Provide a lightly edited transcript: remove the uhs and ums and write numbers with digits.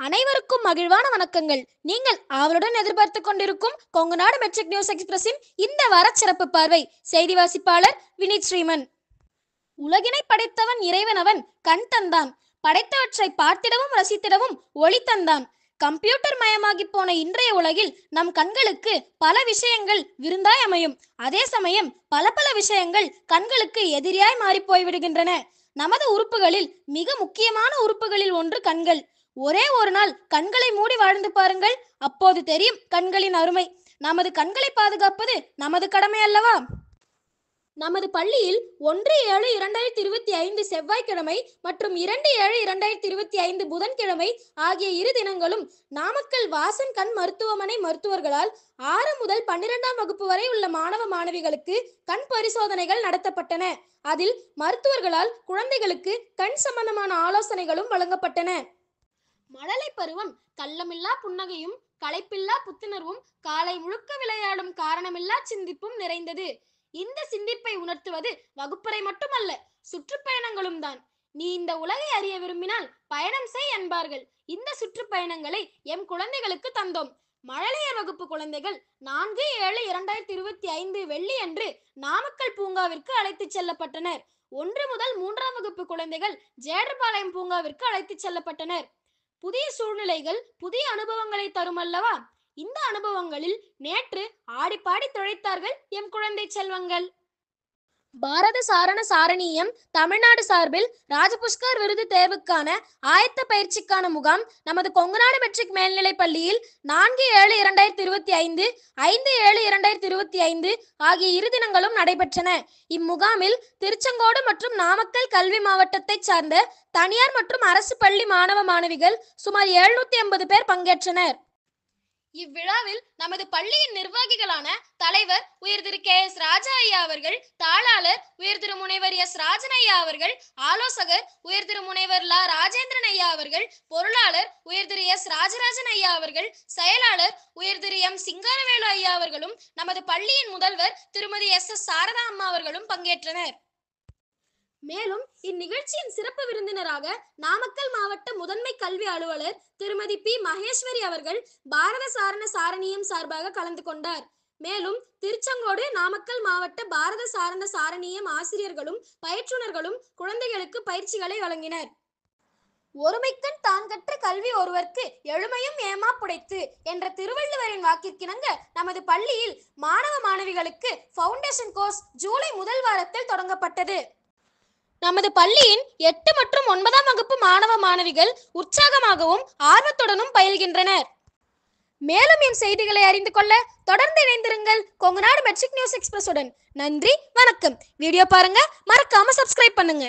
அனைவருக்கும் மகிழ்வான வணக்கங்கள். நீங்கள் ஆவலுடன் எதிர்பார்த்து கொண்டிருக்கும் கொங்குநாடு மெட்ரிக் நியூஸ் எக்ஸ்பிரஸின் இந்த வார சிறப்பு பார்வை. செய்தி வாசிப்பாளர் வினித் ஸ்ரீமன். உலகினை படைத்தவன் இறைவனவன், கண் தந்தான். படைத்தவற்றை பார்த்திடவும் ரசித்திடவும் ஒளி தந்தான். கம்ப்யூட்டர் மயமாகி போன இன்றைய உலகில் நம் கண்களுக்கு பல விஷயங்கள் விருந்தாய் அமையும். அதே சமயம் பல விஷயங்கள் கண்களுக்கு எதிரியாய் மாறி போய்விடுகின்றன. நமது உறுப்புகளில் மிக முக்கியமான உறுப்புகளில் ஒன்று கண்கள். ஒரே ஒரு நாள் கண்களை மூடி வாழ்ந்து பாருங்கள், அப்போது தெரியும் கண்களின் அருமை. நமது கண்களை பாதுகாப்பது நமது கடமை அல்லவா? நமது பள்ளியில் 1/7/2025 செவ்வாய்க்கிழமை மற்றும் 2/7/2025 புதன்கிழமை ஆகிய இரு தினங்களும் நாமக்கல் வாசன் கண் மருத்துவமனை மருத்துவர்களால் 6 முதல் 12ஆம் வகுப்பு வரை உள்ள மாணவ மாணவிகளுக்கு கண் பரிசோதனைகள் நடத்தப்பட்டன. அதில் மருத்துவர்களால் குழந்தைகளுக்கு கண் சம்பந்தமான ஆலோசனைகளும் வழங்கப்பட்டன. மழலை பருவம் கள்ளமில்லா புன்னகையும் களைப்பில்லா புத்துணர்வும் காலை முழுக்க விளையாடும் காரணமில்லா சிந்திப்பும் நிறைந்தது. இந்த சிந்திப்பை உணர்த்துவது வகுப்பறை மட்டுமல்ல, சுற்றுப்பயணங்களும் தான். நீ இந்த உலகை அறிய விரும்பினால் பயணம் செய் என்பார்கள். இந்த சுற்றுப்பயணங்களை எம் குழந்தைகளுக்கு தந்தோம். மழலையர் வகுப்பு குழந்தைகள் 4/7/2025 வெள்ளி அன்று நாமக்கல் பூங்காவிற்கு அழைத்து செல்லப்பட்டனர். 1 முதல் 3ஆம் வகுப்பு குழந்தைகள் ஜேடர்பாளையம் பூங்காவிற்கு அழைத்து செல்லப்பட்டனர். புதிய சூழ்நிலைகள் புதிய அனுபவங்களை தரும் அல்லவா? இந்த அனுபவங்களில் நேற்று ஆடிப்பாடி துழைத்தார்கள் எம் குழந்தை செல்வங்கள். பாரத சாரண சாரணியம் தமிழ்நாடு சார்பில் ராஜபுஷ்கர் விருது தேர்வுக்கான ஆயத்த பயிற்சிக்கான முகாம் நமது கொங்குநாடு மெட்ரிக் மேல்நிலை பள்ளியில் 4/7/2025 5/7/2025 ஆகிய இரு தினங்களும் நடைபெற்றன. இம்முகாமில் திருச்செங்கோடு மற்றும் நாமக்கல் கல்வி மாவட்டத்தை சார்ந்த தனியார் மற்றும் அரசு பள்ளி மாணவ மாணவிகள் சுமார் 780 பேர் பங்கேற்றனர். இவ்விழாவில் நமது பள்ளியின் நிர்வாகிகளான தலைவர் உயர் திரு KS ராஜா ஐயா அவர்கள், தாளாளர் உயர் திரு முனைவர் S ராஜன் ஐயா அவர்கள், ஆலோசகர் உயர் திரு முனைவர் லா ராஜேந்திரன் ஐயா அவர்கள், பொருளாளர் உயர் திரு S ராஜராஜன் ஐயா அவர்கள், செயலாளர் உயர் திரு M சிங்காரவேலு ஐயா அவர்களும் நமது பள்ளியின் முதல்வர் திருமதி SS சாரதா அம்மா அவர்களும் பங்கேற்றனர். மேலும் இந்நிகழ்ச்சியின் சிறப்பு விருந்தினராக நாமக்கல் மாவட்ட முதன்மை கல்வி அலுவலர் திருமதி P மகேஸ்வரி அவர்கள் பாரத சாரண சாரணியம் சார்பாக கலந்து கொண்டார். மேலும் திருச்செங்கோடு நாமக்கல் மாவட்ட பாரத சாரண சாரணியம் ஆசிரியர்களும் பயிற்றுனர்களும் குழந்தைகளுக்கு பயிற்சிகளை வழங்கினர். ஒருமைக்கண் தான் கற்ற கல்வி ஒருவர்க்கு எழுமையும் ஏமா புடைத்து என்ற திருவள்ளுவரின் வாக்கிற்கிணங்க நமது பள்ளியில் மாணவ மாணவிகளுக்கு ஃபவுண்டேஷன் கோர்ஸ் ஜூலை முதல் வாரத்தில் தொடங்கப்பட்டது. நமது பள்ளியின் 8 மற்றும் 9ஆம் வகுப்பு மாணவ மாணவிகள் உற்சாகமாகவும் ஆர்வத்துடனும் பயில்கின்றனர். மேலும் என் செய்திகளை அறிந்து கொள்ள தொடர்ந்து இணைந்திருங்கள் கொங்குநாடு மெட்ரிக் நியூஸ் எக்ஸ்பிரஸுடன். நன்றி, வணக்கம். வீடியோ பாருங்க, மறக்காம சப்ஸ்கிரைப் பண்ணுங்க.